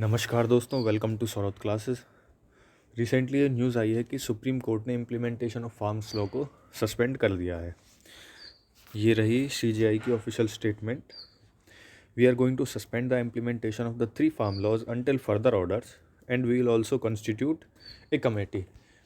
नमस्कार दोस्तों, welcome to Saurabh classes. Recently ये न्यूज़ आई है कि सुप्रीम कोर्ट ने इम्प्लीमेंटेशन ऑफ फार्म्स लॉ को सस्पेंड कर दिया है। ये रही सीजीआई की official statement. We are going to suspend the implementation of the 3 farm laws until further orders and we will also constitute a committee.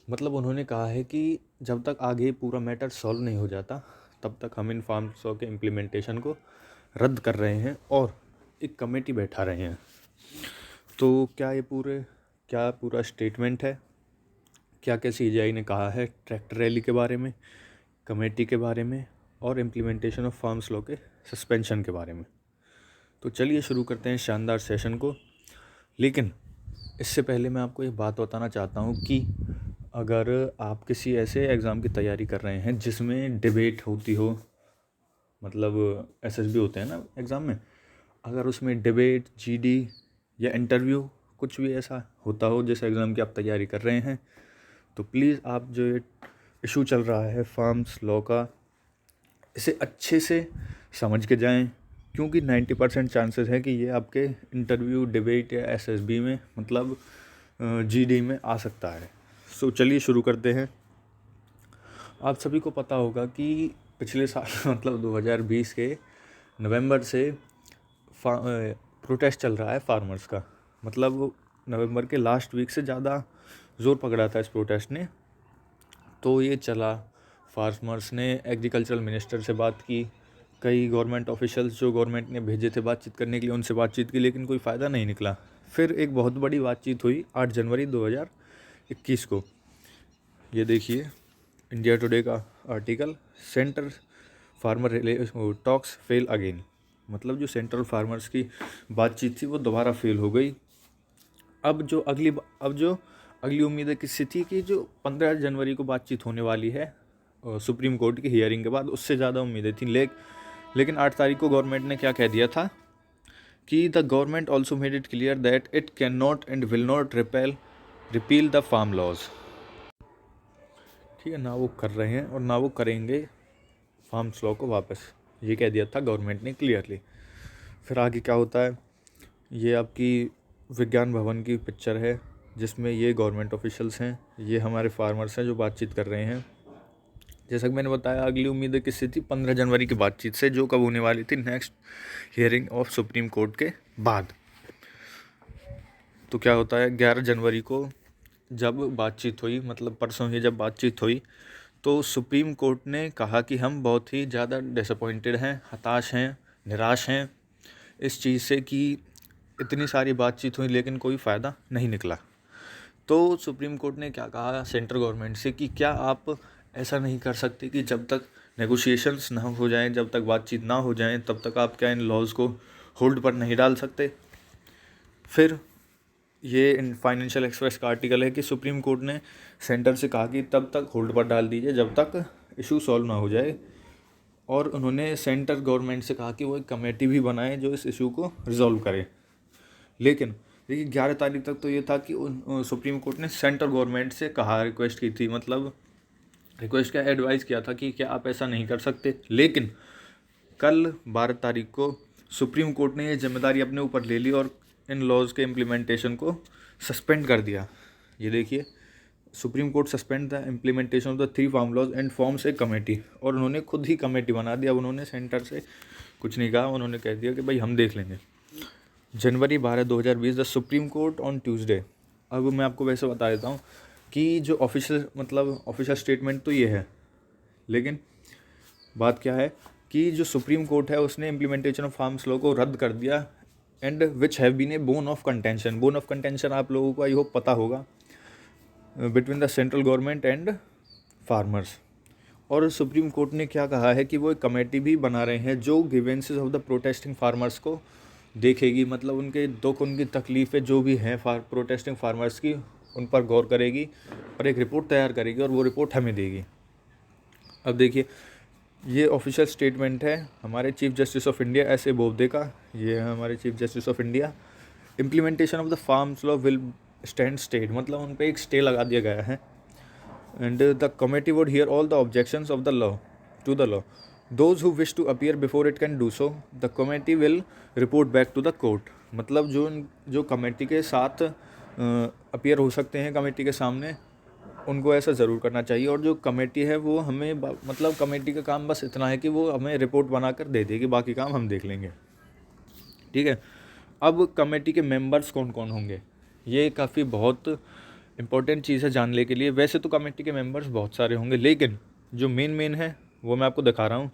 मतलब उन्होंने कहा है कि जब तक आगे पूरा मैटर सॉल्व नहीं हो जाता तब तक हम इन फार्म्स लॉ के इम्प्लीमेंटेशन को रद्द कर रहे हैं और एक कमेटी बैठा रहे हैं। तो क्या पूरा स्टेटमेंट है, क्या क्या सीजीआई ने कहा है ट्रैक्टर रैली के बारे में, कमेटी के बारे में और इम्प्लीमेंटेशन ऑफ फार्म्स लॉ के सस्पेंशन के बारे में। तो चलिए शुरू करते हैं शानदार सेशन को। लेकिन इससे पहले मैं आपको एक बात बताना चाहता हूँ कि अगर आप किसी ऐसे एग्ज़ाम की तैयारी कर रहे हैं जिसमें डिबेट होती हो, मतलब एसएसबी होते हैं ना एग्ज़ाम में, अगर उसमें डिबेट, जीडी या इंटरव्यू कुछ भी ऐसा होता हो जिस एग्ज़ाम की आप तैयारी कर रहे हैं, तो प्लीज़ आप जो ये इशू चल रहा है फार्म्स लॉ का, इसे अच्छे से समझ के जाएं, क्योंकि 90% चांसेस है कि ये आपके इंटरव्यू, डिबेट या एसएसबी में, मतलब जीडी में आ सकता है। सो चलिए शुरू करते हैं। आप सभी को पता होगा कि पिछले साल मतलब 2020 के नवंबर से प्रोटेस्ट चल रहा है फार्मर्स का। मतलब नवंबर के लास्ट वीक से ज़्यादा ज़ोर पकड़ा था इस प्रोटेस्ट ने। तो ये चला, फार्मर्स ने एग्रीकल्चरल मिनिस्टर से बात की, कई गवर्नमेंट ऑफिशियल्स जो गवर्नमेंट ने भेजे थे बातचीत करने के लिए उनसे बातचीत की, लेकिन कोई फ़ायदा नहीं निकला। फिर एक बहुत बड़ी बातचीत हुई 8 जनवरी 2021 को। ये देखिए इंडिया टुडे का article, centre farmer talks fail again. मतलब जो सेंट्रल फार्मर्स की बातचीत थी वो दोबारा फेल हो गई। अब जो अगली उम्मीद है किससे थी कि जो 15 जनवरी को बातचीत होने वाली है सुप्रीम कोर्ट की हियरिंग के बाद, उससे ज़्यादा उम्मीदें थी। लेकिन 8 तारीख को गवर्नमेंट ने क्या कह दिया था कि the government also made it clear that it can not and will not repeal the farm laws. ठीक है, ना वो कर रहे हैं और ना वो करेंगे फार्म्स लॉ को वापस, ये कह दिया था गवर्नमेंट ने क्लियरली। फिर आगे क्या होता है, ये आपकी विज्ञान भवन की पिक्चर है जिसमें ये गवर्नमेंट ऑफिशियल्स हैं, ये हमारे फार्मर्स हैं जो बातचीत कर रहे हैं। जैसा कि मैंने बताया, अगली उम्मीद किससे थी? 15 जनवरी की बातचीत से, जो कब होने वाली थी? Next hearing of supreme court के बाद। तो क्या होता है, 11 जनवरी को जब बातचीत हुई, मतलब परसों ही जब बातचीत हुई, तो सुप्रीम कोर्ट ने कहा कि हम बहुत ही ज़्यादा डिसअपॉइंटेड हैं, हताश हैं, निराश हैं इस चीज़ से कि इतनी सारी बातचीत हुई लेकिन कोई फ़ायदा नहीं निकला। तो सुप्रीम कोर्ट ने क्या कहा सेंट्रल गवर्नमेंट से कि क्या आप ऐसा नहीं कर सकते कि जब तक नेगोशिएशंस ना हो जाएं, जब तक बातचीत ना हो जाएं, तब तक आप क्या इन लॉज़ को होल्ड पर नहीं डाल सकते? फिर ये इन फाइनेंशियल एक्सप्रेस का आर्टिकल है कि सुप्रीम कोर्ट ने सेंटर से कहा कि तब तक होल्ड पर डाल दीजिए जब तक इशू सॉल्व ना हो जाए, और उन्होंने सेंटर गवर्नमेंट से कहा कि वो एक कमेटी भी बनाए जो इस इशू को रिजॉल्व करे। लेकिन देखिए 11 तारीख तक तो ये था कि सुप्रीम कोर्ट ने सेंट्रल गवर्नमेंट से कहा, रिक्वेस्ट की थी, मतलब रिक्वेस्ट क्या, एडवाइस किया था कि क्या आप ऐसा नहीं कर सकते। लेकिन कल 12 तारीख को सुप्रीम कोर्ट ने ये जिम्मेदारी अपने ऊपर ले ली और इन लॉज के इम्प्लीमेंटेशन को सस्पेंड कर दिया। ये देखिए, supreme court suspend the implementation of the 3 farm laws and forms a committee. और उन्होंने खुद ही कमेटी बना दिया। अब उन्होंने सेंटर से कुछ नहीं कहा, उन्होंने कह दिया कि भाई हम देख लेंगे। जनवरी 12, 2020 the supreme court on Tuesday. अब मैं आपको वैसे बता देता हूँ कि जो ऑफिशियल स्टेटमेंट तो ये है, लेकिन बात क्या है कि जो सुप्रीम कोर्ट है उसने इम्प्लीमेंटेशन ऑफ फार्म्स लॉ को रद्द कर दिया, and which have been a bone of contention आप लोगों को आई होप पता होगा, between the central government and farmers. और सुप्रीम कोर्ट ने क्या कहा है कि वो एक कमेटी भी बना रहे हैं जो grievances of the protesting farmers को देखेगी, मतलब उनके दुख, उनकी तकलीफ़ें जो भी हैं प्रोटेस्टिंग फार्मर्स की, उन पर गौर करेगी और एक रिपोर्ट तैयार करेगी और वो रिपोर्ट हमें देगी। अब देखिए, ये ऑफिशियल स्टेटमेंट है हमारे chief justice of India S A Bobde का। ये है हमारे chief justice of India. Implementation of the farms law will stayed, मतलब उन पर एक स्टे लगा दिया गया है। And the committee would hear all the objections of the law to the law. Those who wish to appear before it can do so. The committee will report back to the court. मतलब जो committee के साथ appear हो सकते हैं committee के सामने, उनको ऐसा ज़रूर करना चाहिए। और जो कमेटी है वो हमें मतलब कमेटी का काम बस इतना है कि वो हमें रिपोर्ट बनाकर दे देगी, बाकी काम हम देख लेंगे, ठीक है। अब कमेटी के मेंबर्स कौन कौन होंगे, ये काफ़ी बहुत इम्पोर्टेंट चीज़ है जानने के लिए। वैसे तो कमेटी के मेंबर्स बहुत सारे होंगे, लेकिन जो मेन है वो मैं आपको दिखा रहा हूँ।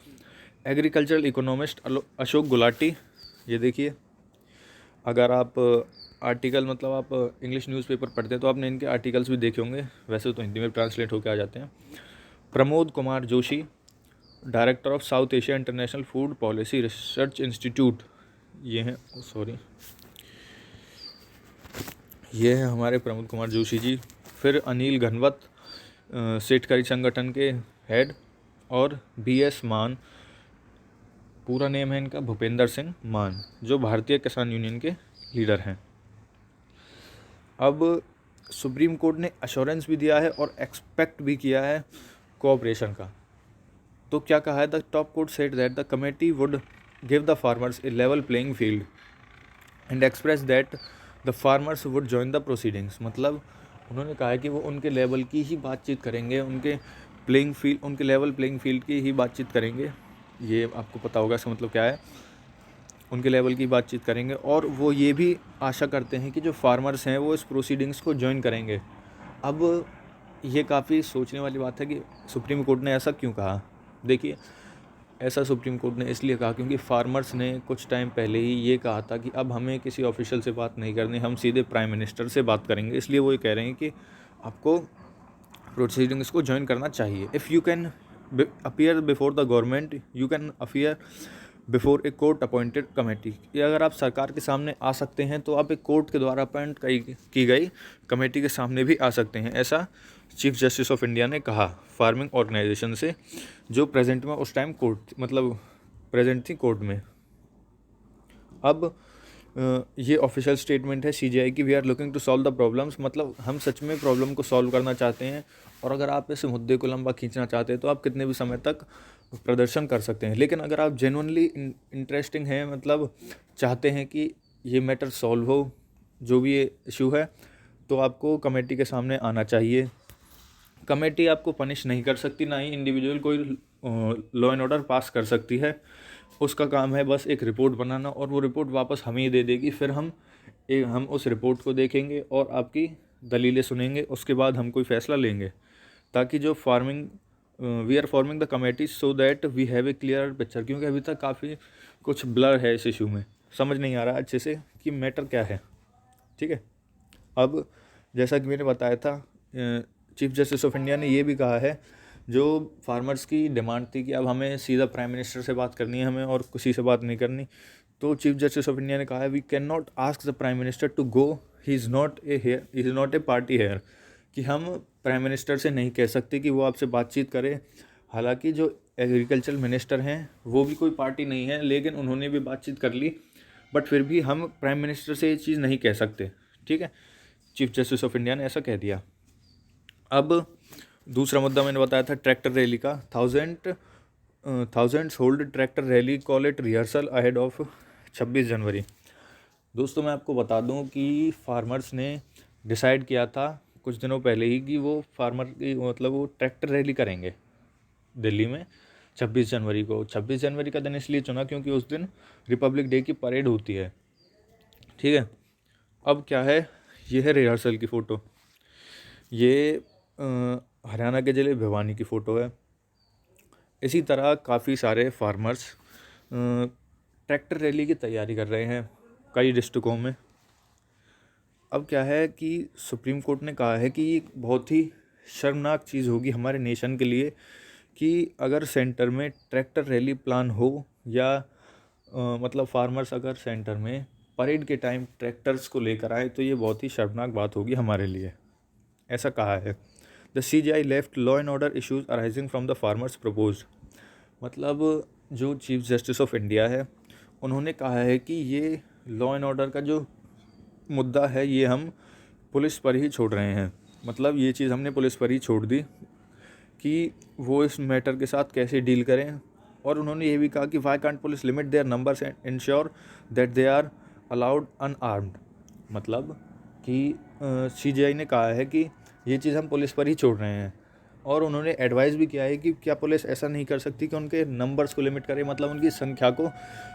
एग्रीकल्चरल इकोनॉमिस्ट अशोक गुलाटी, ये देखिए। अगर आप आर्टिकल मतलब आप इंग्लिश न्यूज़पेपर पढ़ते हैं तो आपने इनके आर्टिकल्स भी देखे होंगे, वैसे तो हिंदी में ट्रांसलेट होकर आ जाते हैं। Pramod Kumar Joshi, director of south Asia international food policy research institute, ये हैं, सॉरी, ये है हमारे प्रमोद कुमार जोशी जी। फिर अनिल घनवत, सेठकरी संगठन के हेड। और BS मान, पूरा नेम है इनका भूपेंद्र सिंह मान, जो भारतीय किसान यूनियन के लीडर हैं। अब सुप्रीम कोर्ट ने अश्योरेंस भी दिया है और एक्सपेक्ट भी किया है कोऑपरेशन का। तो क्या कहा है, the top court said that the committee would give the farmers A level playing field and express that the farmers would join the proceedings. मतलब उन्होंने कहा है कि वो उनके लेवल की ही बातचीत करेंगे, उनके लेवल प्लेइंग फील्ड की ही बातचीत करेंगे। ये आपको पता होगा इसका मतलब क्या है, उनके लेवल की बातचीत करेंगे। और वो ये भी आशा करते हैं कि जो फार्मर्स हैं वो इस प्रोसीडिंग्स को ज्वाइन करेंगे। अब ये काफ़ी सोचने वाली बात है कि सुप्रीम कोर्ट ने ऐसा क्यों कहा। देखिए, ऐसा सुप्रीम कोर्ट ने इसलिए कहा क्योंकि फार्मर्स ने कुछ टाइम पहले ही ये कहा था कि अब हमें किसी ऑफिशियल से बात नहीं करनी, हम सीधे प्राइम मिनिस्टर से बात करेंगे। इसलिए वो ये कह रहे हैं कि आपको प्रोसीडिंग्स को ज्वाइन करना चाहिए। If you can appear before the government, you can appear before a court appointed committee. ये अगर आप सरकार के सामने आ सकते हैं तो आप एक कोर्ट के द्वारा अपॉइंट की गई कमेटी के सामने भी आ सकते हैं, ऐसा चीफ जस्टिस ऑफ इंडिया ने कहा फार्मिंग ऑर्गेनाइजेशन से, जो प्रेजेंट में उस टाइम कोर्ट मतलब प्रेजेंट थी कोर्ट में। अब ये ऑफिशियल स्टेटमेंट है CGI की, we are looking to solve the problems. मतलब हम सच में प्रॉब्लम को सॉल्व करना चाहते हैं, और अगर आप इस मुद्दे को लंबा खींचना चाहते हैं तो आप कितने भी समय तक प्रदर्शन कर सकते हैं। लेकिन अगर आप जेन्युइनली इंटरेस्टिंग हैं, मतलब चाहते हैं कि ये मैटर सॉल्व हो, जो भी ये इशू है, तो आपको कमेटी के सामने आना चाहिए। कमेटी आपको पनिश नहीं कर सकती, ना ही इंडिविजुअल कोई लॉ एंड ऑर्डर पास कर सकती है। उसका काम है बस एक रिपोर्ट बनाना, और वो रिपोर्ट वापस हमें ही दे देगी। फिर हम उस रिपोर्ट को देखेंगे और आपकी दलीलें सुनेंगे, उसके बाद हम कोई फ़ैसला लेंगे, ताकि जो we are forming the committee so that we have a clear picture. क्योंकि अभी तक काफ़ी कुछ ब्लर है इस इशू में, समझ नहीं आ रहा अच्छे से कि मैटर क्या है, ठीक है। अब जैसा कि मैंने बताया था, चीफ जस्टिस ऑफ इंडिया ने ये भी कहा है, जो फार्मर्स की डिमांड थी कि अब हमें सीधा प्राइम मिनिस्टर से बात करनी है, हमें और किसी से बात नहीं करनी, तो चीफ जस्टिस ऑफ इंडिया ने कहा है, we can not ask the prime minister to go, he is not a party here. कि हम प्राइम मिनिस्टर से नहीं कह सकते कि वो आपसे बातचीत करे। हालांकि जो एग्रीकल्चर मिनिस्टर हैं वो भी कोई पार्टी नहीं है, लेकिन उन्होंने भी बातचीत कर ली, बट फिर भी हम प्राइम मिनिस्टर से ये चीज़ नहीं कह सकते, ठीक है। चीफ जस्टिस ऑफ इंडिया ने ऐसा कह दिया। अब दूसरा मुद्दा मैंने बताया था ट्रैक्टर रैली का। Thousands hold tractor rally, call it rehearsal ahead of 26 जनवरी। दोस्तों, मैं आपको बता दूं कि फार्मर्स ने डिसाइड किया था कुछ दिनों पहले ही कि वो वो ट्रैक्टर रैली करेंगे दिल्ली में 26 जनवरी को। 26 जनवरी का दिन इसलिए चुना क्योंकि उस दिन रिपब्लिक डे की परेड होती है, ठीक है। अब क्या है, ये है रिहर्सल की फ़ोटो। ये हरियाणा के ज़िले भिवानी की फ़ोटो है। इसी तरह काफ़ी सारे फार्मर्स ट्रैक्टर रैली की तैयारी कर रहे हैं कई डिस्ट्रिक्टों में। अब क्या है कि सुप्रीम कोर्ट ने कहा है कि ये बहुत ही शर्मनाक चीज़ होगी हमारे नेशन के लिए कि अगर सेंटर में ट्रैक्टर रैली प्लान हो, या मतलब फार्मर्स अगर सेंटर में परेड के टाइम ट्रैक्टर्स को लेकर आए, तो ये बहुत ही शर्मनाक बात होगी हमारे लिए, ऐसा कहा है। The CGI left law and order issues arising from the farmers propose. मतलब जो चीफ जस्टिस ऑफ इंडिया है, उन्होंने कहा है कि ये लॉ एंड ऑर्डर का जो मुद्दा है ये हम पुलिस पर ही छोड़ रहे हैं। मतलब ये चीज़ हमने पुलिस पर ही छोड़ दी कि वो इस मैटर के साथ कैसे डील करें। और उन्होंने ये भी कहा कि why can't police limit their numbers and ensure that they are allowed unarmed, मतलब कि CGI ने कहा है कि ये चीज़ हम पुलिस पर ही छोड़ रहे हैं। और उन्होंने एडवाइस भी किया है कि क्या पुलिस ऐसा नहीं कर सकती कि उनके नंबर्स को लिमिट करे, मतलब उनकी संख्या को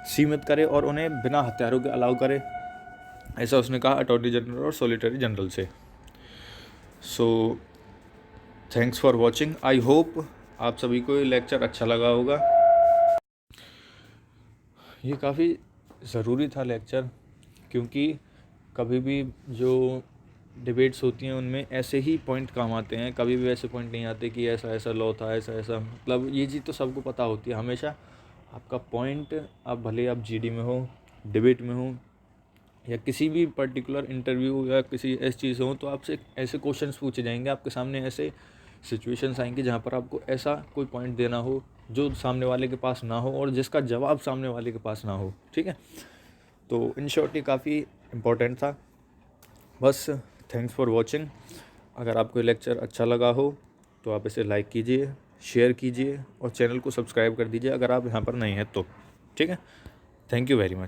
सीमित करे और उन्हें बिना हथियारों के अलाउ करे। ऐसा उसने कहा अटॉर्नी जनरल और सॉलिसिटर जनरल से। So thanks for watching. I hope आप सभी को ये लेक्चर अच्छा लगा होगा। ये काफ़ी ज़रूरी था लेक्चर, क्योंकि कभी भी जो डिबेट्स होती हैं उनमें ऐसे ही पॉइंट काम आते हैं, कभी भी ऐसे पॉइंट नहीं आते कि ऐसा ऐसा लॉ था, ऐसा ऐसा, मतलब ये चीज़ तो सबको पता होती है। हमेशा आपका पॉइंट, आप भले आप GD में हो, डिबेट में हो, या किसी भी पर्टिकुलर इंटरव्यू या किसी ऐसी चीज़ हो, तो आपसे ऐसे क्वेश्चंस पूछे जाएंगे, आपके सामने ऐसे सिचुएशंस आएंगे जहाँ पर आपको ऐसा कोई पॉइंट देना हो जो सामने वाले के पास ना हो और जिसका जवाब सामने वाले के पास ना हो। ठीक है, तो इन शॉर्ट ये काफ़ी इम्पोर्टेंट था। बस थैंक्स फॉर वॉचिंग। अगर आपको ये लेक्चर अच्छा लगा हो तो आप इसे लाइक कीजिए, शेयर कीजिए और चैनल को सब्सक्राइब कर दीजिए अगर आप यहाँ पर नए हैं तो। ठीक है, थैंक यू वेरी मच।